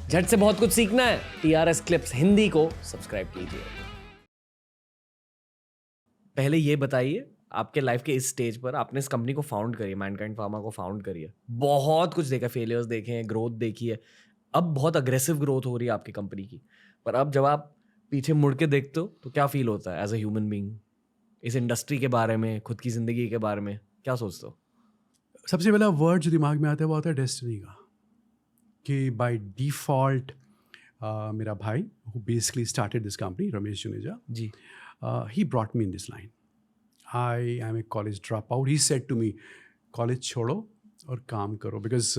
झट से बहुत कुछ सीखना है, TRS क्लिप्स हिंदी को सब्सक्राइब कीजिए। पहले ये बताइए, आपके लाइफ के इस स्टेज पर आपने इस कंपनी को फाउंड करी, मैनकाइंड फार्मा को फाउंड करी है, बहुत कुछ देखा, फेलियर्स देखे हैं, ग्रोथ देखी है, अब बहुत अग्रेसिव ग्रोथ हो रही है आपकी कंपनी की। पर अब जब आप पीछे मुड़ के देखते हो तो क्या फील होता है एज अ ह्यूमन बीइंग, इस इंडस्ट्री के बारे में, खुद की जिंदगी के बारे में क्या सोचते हो? सबसे पहला वर्ड जो दिमाग में आता है वो आता है डेस्टिनी का, कि बाय डिफ़ॉल्ट मेरा भाई who basically started this company, Ramesh Juneja, ji. he brought me in this line. I am a college dropout. He said to me, college छोड़ो और काम करो, because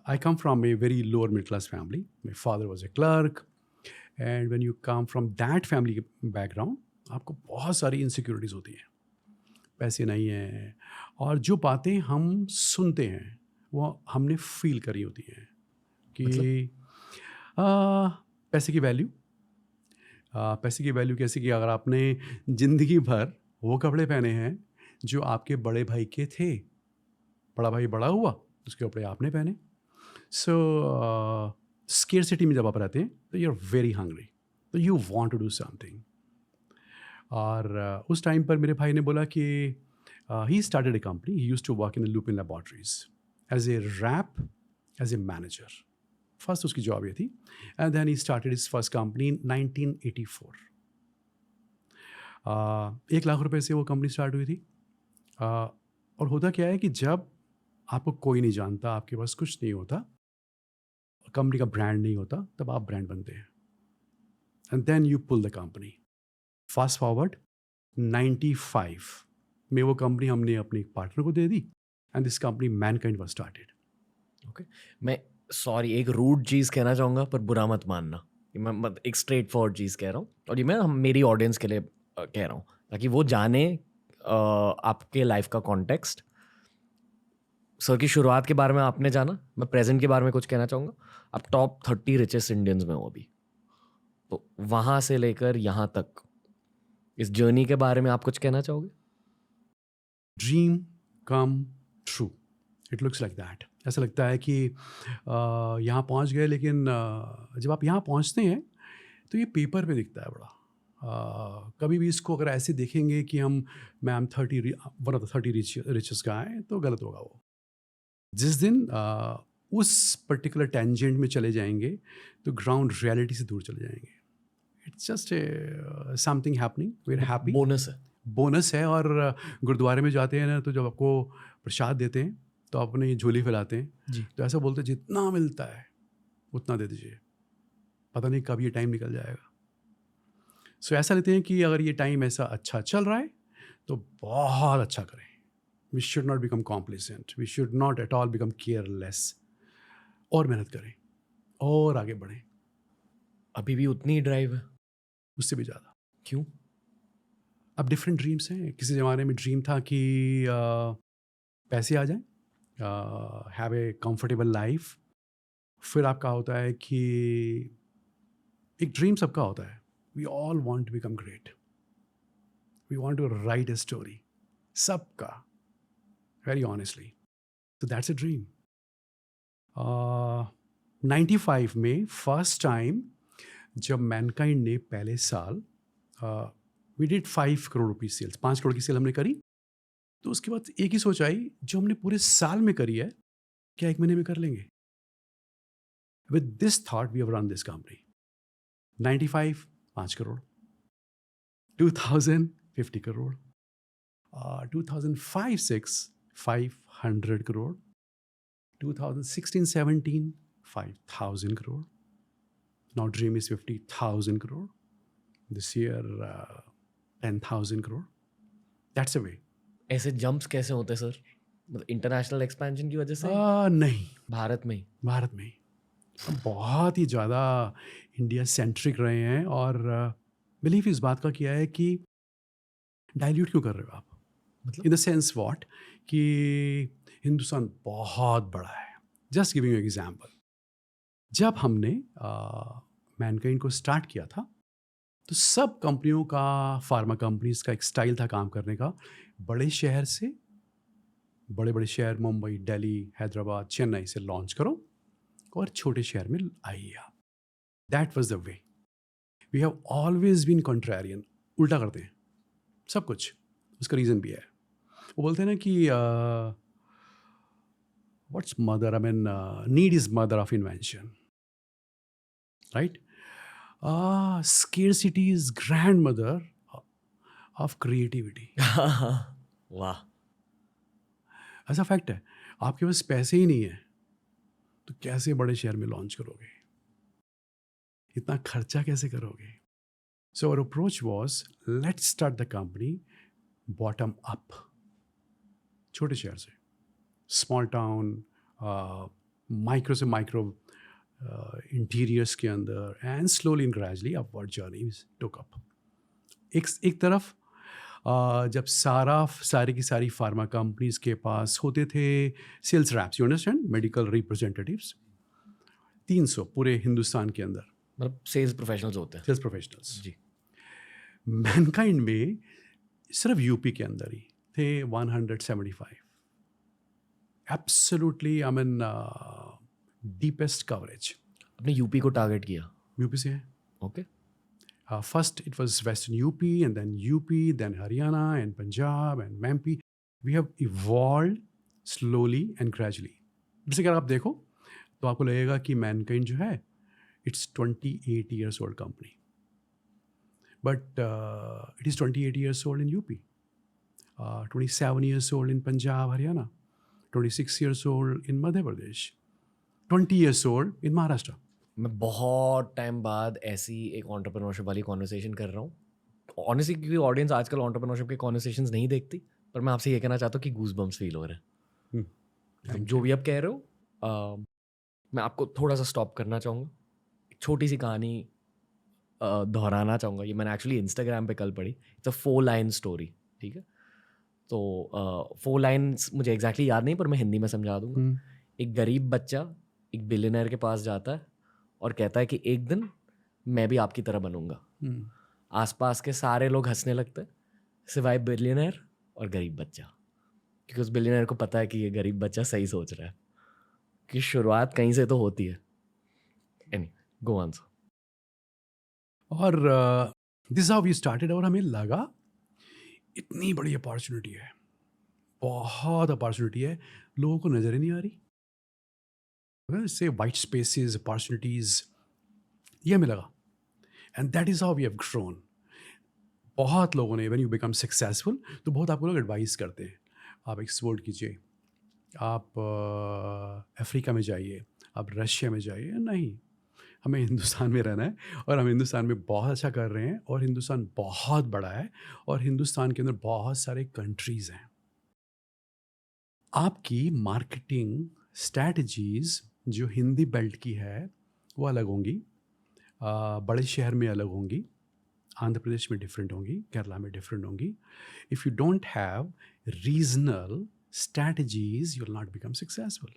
I come from a very lower middle class family. My father was a clerk, and when you come from that family background, आपको बहुत सारी insecurities होती हैं, पैसे नहीं हैं, और जो बातें हम सुनते हैं वो हमने फील करी होती हैं कि मतलब? पैसे की वैल्यू, पैसे की वैल्यू कैसे कि अगर आपने ज़िंदगी भर वो कपड़े पहने हैं जो आपके बड़े भाई के थे, बड़ा भाई बड़ा हुआ, उसके कपड़े आपने पहने। सो स्केर्सिटी में जब आप रहते हैं तो यू आर वेरी हंग्री, तो you want to do something. और उस टाइम पर मेरे भाई ने बोला कि he started a company, he used to work in Lupin laboratories as a rep, as a manager. First उसकी जॉब ये थी, and then he started his first company in 1984। 1 lakh रुपए से वो कंपनी स्टार्ट हुई थी। और होता क्या है कि जब आपको कोई नहीं जानता, आपके पास कुछ नहीं होता, कंपनी का ब्रांड नहीं होता, तब आप ब्रांड बनते हैं, and then you pull the company. Fast forward 95 में वो कंपनी हमने अपने एक पार्टनर को दे दी, and this company Mankind was started. Okay, मैं सॉरी एक रूड चीज़ कहना चाहूँगा, पर बुरा मत मानना, कि मैं एक स्ट्रेट फॉरवर्ड चीज़ कह रहा हूँ, और ये मैं मेरी ऑडियंस के लिए कह रहा हूँ, ताकि वो जाने आपके लाइफ का कॉन्टेक्स्ट। सर की शुरुआत के बारे में आपने जाना, मैं प्रेजेंट के बारे में कुछ कहना चाहूँगा। आप टॉप 30 रिचेस्ट इंडियंस में हो अभी, तो वहाँ से लेकर यहाँ तक इस जर्नी के बारे में आप कुछ कहना चाहोगे? Dream come true, it looks like that. ऐसा लगता है कि यहाँ पहुँच गए, लेकिन जब आप यहाँ पहुँचते हैं तो ये पेपर पे दिखता है बड़ा। कभी भी इसको अगर ऐसे देखेंगे कि मैं am 30 one of the 30 richest guy, तो गलत होगा। वो जिस दिन उस पर्टिकुलर टेंजेंट में चले जाएंगे तो ग्राउंड रियलिटी से दूर चले जाएंगे। It's just something happening, we are happy, bonus है। बोनस है। और गुरुद्वारे में जाते हैं ना, तो जब आपको प्रसाद देते हैं तो आप अपनी झोली फैलाते हैं जी। तो ऐसा बोलते हैं जितना मिलता है उतना दे दीजिए, पता नहीं कब ये टाइम निकल जाएगा। सो ऐसा लेते हैं कि अगर ये टाइम ऐसा अच्छा चल रहा है तो बहुत अच्छा करें। We should not become complacent, we should not at all become careless, और मेहनत करें और आगे बढ़ें, अभी भी उतनी ही ड्राइव है? उससे भी ज़्यादा। क्यों? अब डिफरेंट ड्रीम्स हैं। किसी ज़माने में ड्रीम था कि पैसे आ जाएं, हैव ए कंफर्टेबल लाइफ। फिर आपका होता है कि एक ड्रीम सबका होता है, we all want to become great, we want to write a story, सबका, वेरी ऑनेस्टली। तो दैट्स ए ड्रीम। 95 में फर्स्ट टाइम जब मैनकाइंड ने पहले साल we did 5 crore rupees sales, 5 crore की सेल हमने करी, तो उसके बाद एक ही सोच आई, जो हमने पूरे साल में करी है क्या 1 महीने में कर लेंगे। With this thought we have run this company. 95 5 crore, 2000 50 crore, 2005-6 500 crore, 2016-17 5,000 crore. Now dream is 50,000 crore. This year 10,000 crore. That's a way. ऐसे जंप्स कैसे होते हैं सर? मतलब इंटरनेशनल एक्सपेंशन की वजह से? नहीं, भारत में ही? भारत में ही हम बहुत ही ज़्यादा इंडिया सेंट्रिक रहे हैं, और बिलीव इस बात का किया है कि डाइल्यूट क्यों कर रहे हो आप, मतलब इन द सेंस व्हाट, कि हिंदुस्तान बहुत बड़ा है। जस्ट गिविंग यू एग्जाम्पल, जब हमने मैनकाइंड को स्टार्ट किया था तो सब कंपनियों का, फार्मा कंपनीज का एक स्टाइल था काम करने का, बड़े शहर से, बड़े बड़े शहर मुंबई, दिल्ली, हैदराबाद, चेन्नई से लॉन्च करो और छोटे शहर में आइए आप. That was the way. We have always been contrarian. उल्टा करते हैं सब कुछ. उसका रीज़न भी है. वो बोलते हैं ना कि what's mother, I mean need is mother of invention, right? Scarcity is grand mother of creativity. वाह. ऐसा फैक्ट है. आपके पास पैसे ही नहीं है तो कैसे बड़े शहर में लॉन्च करोगे? इतना खर्चा कैसे करोगे? So our approach was, let's start the company bottom up. छोटे शहर से, स्मॉल टाउन, माइक्रो से माइक्रो इंटीरियर्स के अंदर, and slowly and gradually upward journey took up. एक तरफ जब सारी की सारी फार्मा कंपनीज के पास होते थे sales reps, you understand, medical representatives, 300 पूरे हिंदुस्तान के अंदर. मतलब सेल्स प्रोफेशनल्स होते हैं. सेल्स प्रोफेशनल्स जी. मैनकाइंड में सिर्फ यूपी के अंदर ही थे 175. Absolutely, I mean deepest coverage. आपने यूपी को टारगेट किया. यूपी से है. Okay. First it was Western UP, and then UP, then Haryana and Punjab and MP. We have evolved slowly and gradually. जैसे कि अगर आप देखो तो आपको लगेगा कि मैनकाइंड जो है it's 28 years old company, but it is 28 years old in UP, 27 years old in Punjab, Haryana, 26 years old in Madhya Pradesh, 20 years old in Maharashtra. मैं बहुत टाइम बाद ऐसी एक एंटरप्रेन्योरशिप वाली कॉन्वर्सेशन कर रहा हूँ ऑनेस्टली, क्योंकि ऑडियंस आजकल एंटरप्रेन्योरशिप के कॉन्वर्सेशंस नहीं देखती, पर मैं आपसे ये कहना चाहता हूँ कि गूज बम्स फील हो रहे हैं. जो भी आप कह रहे हो, मैं आपको थोड़ा सा स्टॉप करना चाहूँगा. एक छोटी सी कहानी दोहराना चाहूँगा. ये मैंने एक्चुअली इंस्टाग्राम पे कल पढ़ी. It's a 4-line story. ठीक है, तो 4 lines मुझे एग्जैक्टली याद नहीं, पर मैं हिंदी में समझा दूँगा. एक गरीब बच्चा एक बिलियनर के पास जाता है और कहता है कि एक दिन मैं भी आपकी तरह बनूंगा. आसपास के सारे लोग हंसने लगते हैं सिवाय बिलियनर और गरीब बच्चा, क्योंकि उस बिलियनर को पता है कि ये गरीब बच्चा सही सोच रहा है, कि शुरुआत कहीं से तो होती है. Any go on. और दिस हाउ वी स्टार्टेड. और हमें लगा इतनी बड़ी अपॉर्चुनिटी है, बहुत अपॉर्चुनिटी है, लोगों को नज़र ही नहीं आ रही. से वाइट स्पेसेस, अपॉर्चुनिटीज़, ये हमें लगा. And that is how we have grown. बहुत लोगों ने, व्हेन यू बिकम सक्सेसफुल, तो बहुत आपको लोग एडवाइस करते हैं, आप एक्सपोर्ट कीजिए, आप अफ्रीका में जाइए, आप रशिया में जाइए. नहीं, हमें हिंदुस्तान में रहना है, और हम हिंदुस्तान में बहुत अच्छा कर रहे हैं, और हिंदुस्तान बहुत बड़ा है, और हिंदुस्तान के अंदर बहुत सारे कंट्रीज़ हैं. आपकी मार्केटिंग स्ट्रैटेजीज़ जो हिंदी बेल्ट की है वो अलग होंगी, बड़े शहर में अलग होंगी, आंध्र प्रदेश में डिफरेंट होंगी, केरला में डिफरेंट होंगी. If you don't have regional strategies, you will not become successful.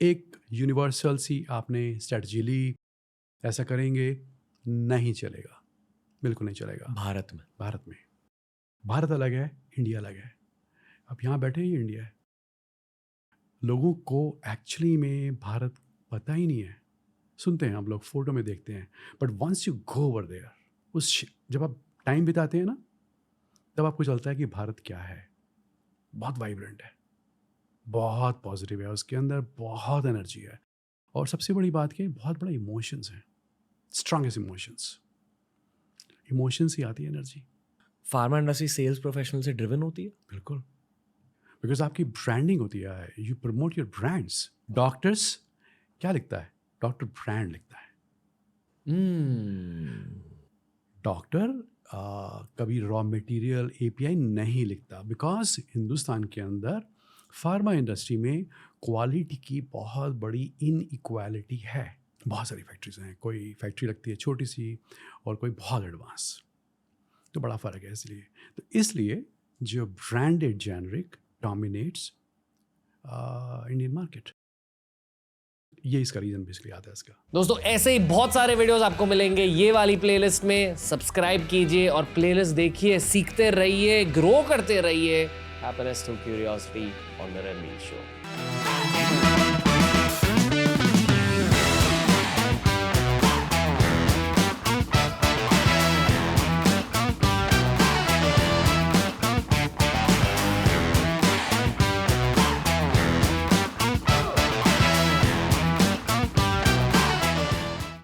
एक यूनिवर्सल सी आपने स्ट्रैटेजी ली, ऐसा करेंगे, नहीं चलेगा, बिल्कुल नहीं चलेगा. भारत अलग है, इंडिया अलग है. अब यहाँ बैठे ही इंडिया है. लोगों को एक्चुअली में भारत पता ही नहीं है. सुनते हैं हम लोग, फ़ोटो में देखते हैं, but once you go over there, जब आप टाइम बिताते हैं ना, तब आपको चलता है कि भारत क्या है. बहुत वाइब्रेंट है, बहुत पॉजिटिव है, उसके अंदर बहुत एनर्जी है, और सबसे बड़ी बात क्या है, बहुत बड़ा इमोशंस हैं, स्ट्रॉन्गेस्ट इमोशन से आती है energy. Pharma industry sales professional से ड्रिवन होती है. बिल्कुल, बिकॉज आपकी ब्रांडिंग होती है, you promote your brands. Doctors क्या लिखता है? डॉक्टर ब्रांड लिखता है. डॉक्टर कभी रॉ मटेरियल API नहीं लिखता, बिकॉज हिंदुस्तान के अंदर फार्मा इंडस्ट्री में क्वालिटी की बहुत बड़ी इनइक्वालिटी है. बहुत सारी फैक्ट्रीज हैं, कोई फैक्ट्री लगती है छोटी सी, और कोई बहुत एडवांस, तो बड़ा फ़र्क है. इसलिए जो branded generic dominates Indian market. ये इसका रीज़न बेसिकली आता है इसका. दोस्तों, ऐसे ही बहुत सारे वीडियोस आपको मिलेंगे ये वाली प्लेलिस्ट में. सब्सक्राइब कीजिए और प्लेलिस्ट देखिए, सीखते रहिए, ग्रो करते रहिए. Happiness through curiosity on the Ranveer show.